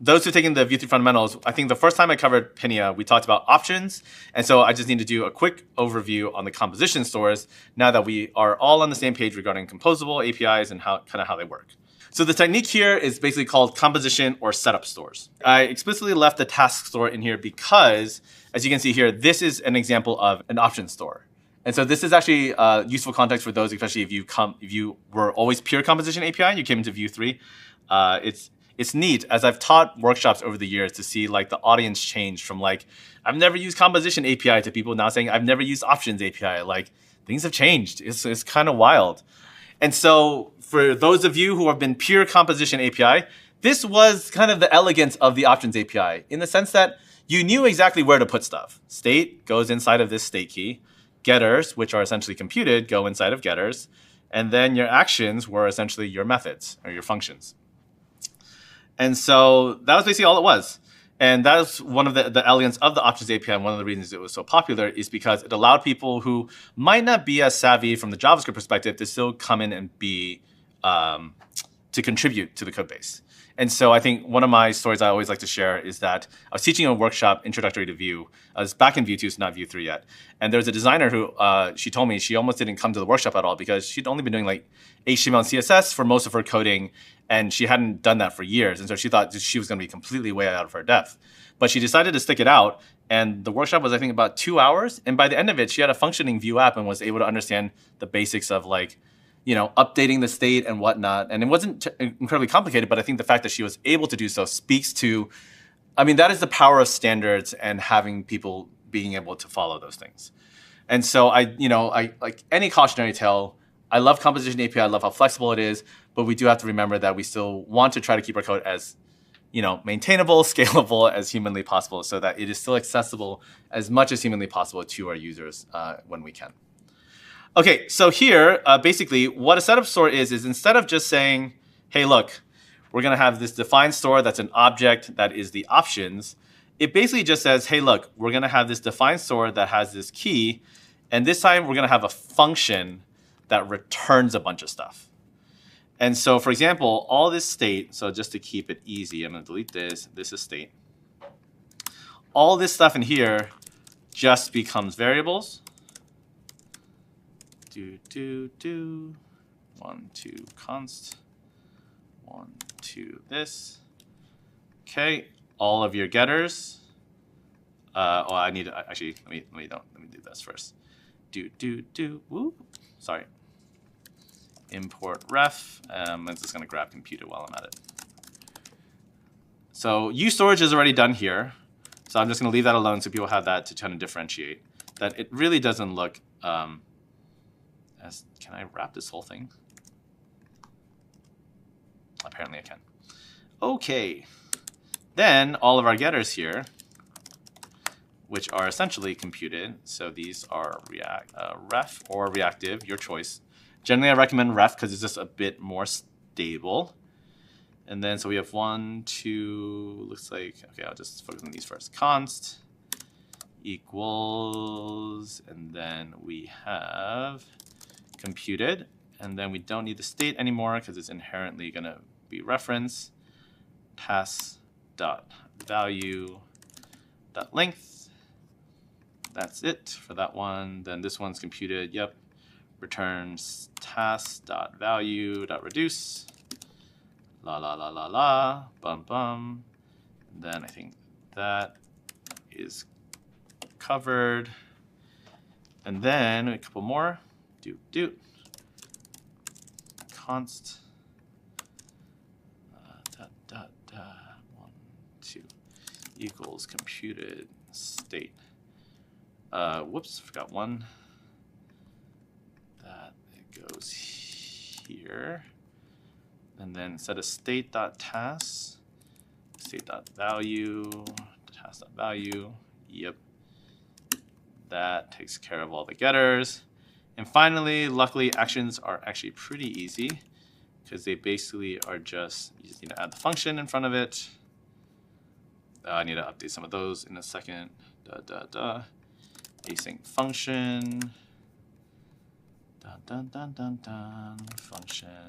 those who've taken the Vue 3 fundamentals, I think the first time I covered Pinia, we talked about options. And so I just need to do a quick overview on the composition stores now that we are all on the same page regarding composable APIs and how they work. So the technique here is basically called composition or setup stores. I explicitly left the task store in here because, as you can see here, this is an example of an option store. And so this is actually useful context for those, especially if you were always pure composition API and you came into Vue 3. It's neat, as I've taught workshops over the years, to see like the audience change from like, I've never used composition API to people now saying, I've never used options API. Like, things have changed. It's kind of wild. And so for those of you who have been pure composition API, this was kind of the elegance of the options API in the sense that you knew exactly where to put stuff. State goes inside of this state key. Getters, which are essentially computed, go inside of getters. And then your actions were essentially your methods or your functions. And so that was basically all it was. And that was one of the elegance of the options API. And one of the reasons it was so popular is because it allowed people who might not be as savvy from the JavaScript perspective to still come in and be to contribute to the code base. And so I think one of my stories I always like to share is that I was teaching a workshop introductory to Vue. I was back in Vue 2, so not Vue 3 yet. And there was a designer who she told me she almost didn't come to the workshop at all because she'd only been doing like HTML and CSS for most of her coding, and she hadn't done that for years. And so she thought she was going to be completely way out of her depth. But she decided to stick it out. And the workshop was, I think, about 2 hours. And by the end of it, she had a functioning Vue app and was able to understand the basics of like, updating the state and whatnot. And it wasn't incredibly complicated, but I think the fact that she was able to do so speaks to, that is the power of standards and having people being able to follow those things. And so I like any cautionary tale, I love composition API, I love how flexible it is, but we do have to remember that we still want to try to keep our code as, maintainable, scalable as humanly possible so that it is still accessible as much as humanly possible to our users when we can. Okay, so here, basically, what a setup store is instead of just saying, hey, look, we're going to have this defined store that's an object that is the options, it basically just says, hey, look, we're going to have this defined store that has this key, and this time we're going to have a function that returns a bunch of stuff. And so, for example, all this state, so just to keep it easy, I'm going to delete this. This is state. All this stuff in here just becomes variables. 1, 2, const, 1, 2, this. Okay, all of your getters. I need to actually let me do this first. Sorry. Import ref. I'm just gonna grab computed while I'm at it. So ustorage is already done here. So I'm just gonna leave that alone so people have that to kind of differentiate. That it really doesn't look can I wrap this whole thing? Apparently I can. Okay. Then all of our getters here, which are essentially computed. So these are ref or reactive, your choice. Generally, I recommend ref because it's just a bit more stable. And then so we have 1, 2, looks like, okay, I'll just focus on these first. Const equals, and then we have computed, and then we don't need the state anymore because it's inherently going to be reference task.value.length. That's it for that one. Then this one's computed. Yep, returns task.value.reduce. Bum bum. And then I think that is covered. And then a couple more. Const 1, 2 equals computed state. Whoops, forgot one. That it goes here. And then instead of state.task, state.value, task.value. Yep. That takes care of all the getters. And finally, luckily, actions are actually pretty easy because they basically are just, you just need to add the function in front of it. I need to update some of those in a second. Async function. Function.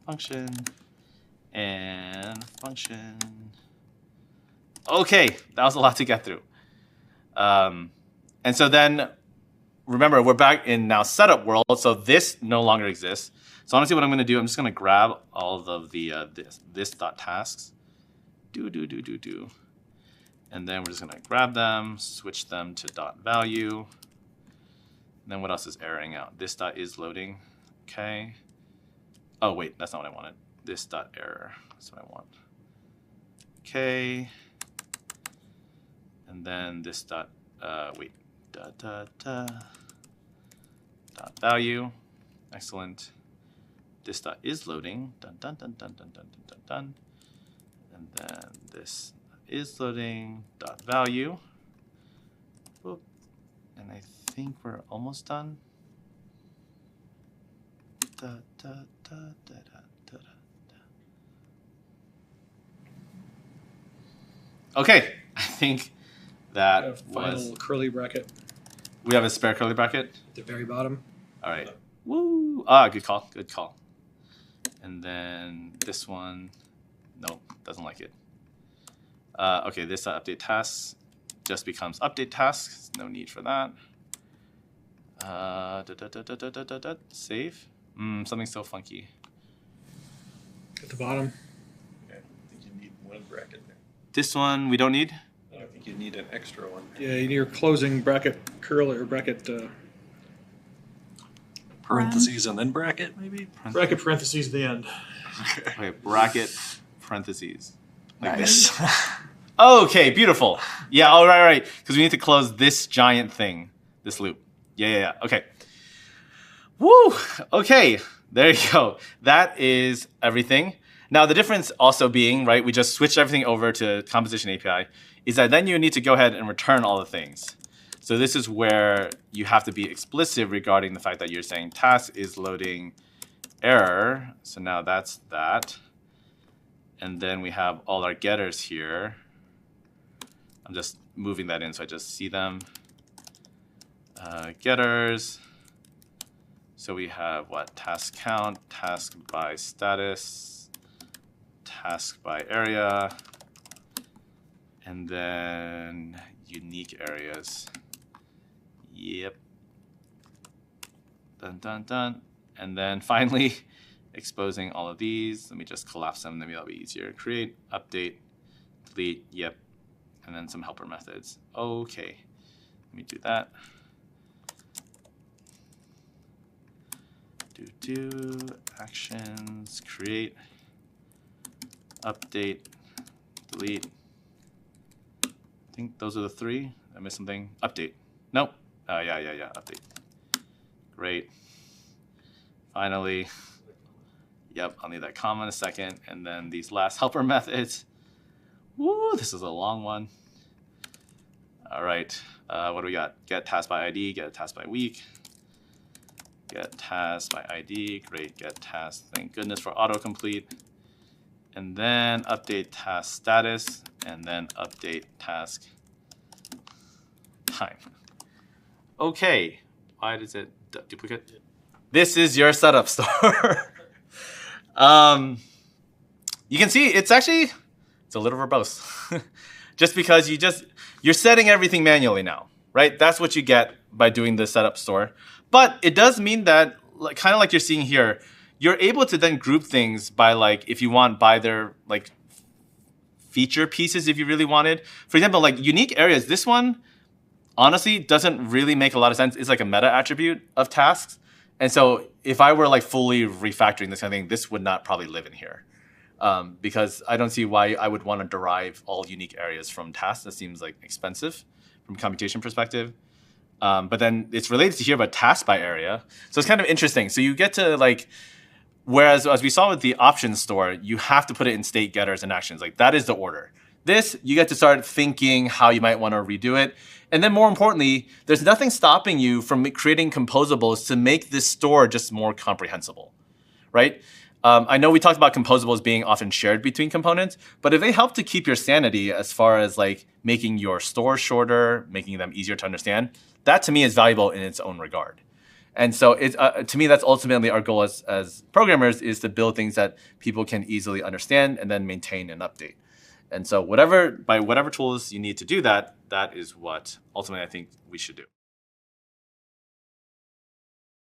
function, and function. Okay, that was a lot to get through. And so then, remember, we're back in now setup world, so this no longer exists. So honestly, what I'm going to do, I'm just going to grab all of the this.tasks, and then we're just going to grab them, switch them to .value. And then what else is erroring out? This dot is loading. Okay. Oh wait, that's not what I wanted. This dot error. That's what I want. Okay. And then this dot dot value. Excellent. This dot is loading. Dun dun dun dun dun dun dun dun dun. And then this is loading dot value. Boop. And I think we're almost done. Da, da, da, da, da, da, da. Okay, I think that final curly bracket we have a spare curly bracket at the very bottom. All right. Woo! Ah, good call. Good call. And then this one, nope, doesn't like it. Okay, this update tasks just becomes update tasks. No need for that. Save. Something's so funky. At the bottom. Okay, I think you need one bracket there. This one we don't need. I think you need an extra one. Yeah, you need your closing bracket curly or bracket Parentheses and then bracket, maybe? bracket parentheses at the end. Okay, bracket parentheses. Like Nice. this. Okay, beautiful. Yeah, all right. Because we need to close this giant thing, this loop. Yeah. Okay. Woo! Okay, there you go. That is everything. Now, the difference also being, right, we just switched everything over to Composition API, is that then you need to go ahead and return all the things. So this is where you have to be explicit regarding the fact that you're saying task is loading error. So now that's that. And then we have all our getters here. I'm just moving that in so I just see them. Getters. So we have what? Task count, task by status, task by area, and then unique areas. Yep. Dun, dun, dun. And then finally, exposing all of these. Let me just collapse them. Maybe that'll be easier. Create, update, delete. Yep. And then some helper methods. Okay. Let me do that. Do actions, create, update, delete. I think those are the three. I missed something. Update. Nope. Yeah. Update. Great. Finally. Yep, I'll need that comma in a second. And then these last helper methods. Woo, this is a long one. All right. What do we got? Get task by ID, get task by week. Get task by ID, great, get task, thank goodness for autocomplete. And then update task status, and then update task time. Okay, why does it duplicate? This is your setup store. You can see it's a little verbose. Just because you're setting everything manually now, right? That's what you get by doing the setup store. But it does mean that, kind of like you're seeing here, you're able to then group things by, like, if you want, by their, like, feature pieces if you really wanted. For example, like unique areas, this one, honestly, doesn't really make a lot of sense. It's like a meta attribute of tasks. And so if I were like fully refactoring this kind of thing, this would not probably live in here. Because I don't see why I would want to derive all unique areas from tasks. That seems like expensive from a computation perspective. But then it's related to here about task by area. So it's kind of interesting. So you get to like, whereas as we saw with the options store, you have to put it in state getters and actions. Like that is the order. This, you get to start thinking how you might want to redo it. And then more importantly, there's nothing stopping you from creating composables to make this store just more comprehensible, right? I know we talked about composables being often shared between components, but if they help to keep your sanity as far as like making your store shorter, making them easier to understand, that to me is valuable in its own regard. And so to me, that's ultimately our goal as programmers, is to build things that people can easily understand and then maintain and update. And so by whatever tools you need to do that, that is what ultimately I think we should do.